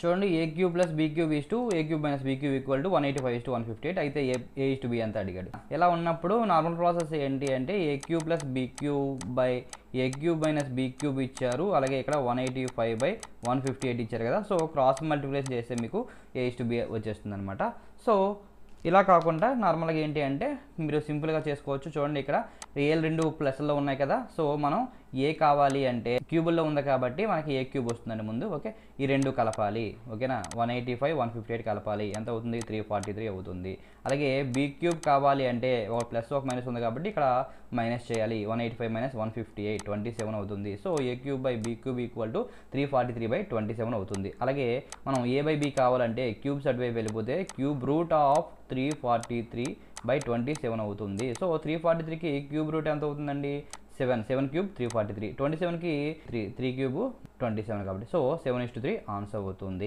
చూడండి a cube plus b cube is to a cube minus b cube equal to 185:158 అయితే ఏ is to be అంత అడిగాడు. ఇలా ఉన్నప్పుడు నార్మల్ ప్రాసెస్ ఏంటి అంటే a cube plus b cube by a cube minus b cube ఇచ్చారు, అలాగే ఇక్కడ 185/158 ఇచ్చారు కదా. సో క్రాస్ మల్టిప్లికేషన్ చేస్తే మీకు ఏ ఈస్ టు బి వచ్చేస్తుంది అనమాట. సో ఇలా కాకుండా నార్మల్గా ఏంటి అంటే మీరు సింపుల్గా చేసుకోవచ్చు. చూడండి ఇక్కడ ఏలు రెండు ప్లస్లో ఉన్నాయి కదా. సో మనం ఏ కావాలి అంటే క్యూబుల్లో ఉంది కాబట్టి మనకి ఏ క్యూబ్ వస్తుందండి ముందు. ఓకే, ఈ రెండు కలపాలి. ఓకేనా, 185/158 కలపాలి. ఎంత అవుతుంది? 343 అవుతుంది. అలాగే బీ క్యూబ్ కావాలి అంటే ఒక ప్లస్ ఒక మైనస్ ఉంది కాబట్టి ఇక్కడ మైనస్ చేయాలి. 185 - 158 27 అవుతుంది. So a cube by b cube equal to 343/27 అవుతుంది. అలాగే మనం ఏ బై బీ కావాలంటే క్యూబ్స్ అటువైపు వెళ్ళిపోతే క్యూబ్ రూట్ ఆఫ్ 343/27 అవుతుంది. సో 343కి క్యూబ్ రూట్ ఎంత అవుతుందండి? 7 క్యూబ్ 343, 27కి 3 క్యూబ్ 27 కాబట్టి సో 7:3 ఆన్సర్ అవుతుంది.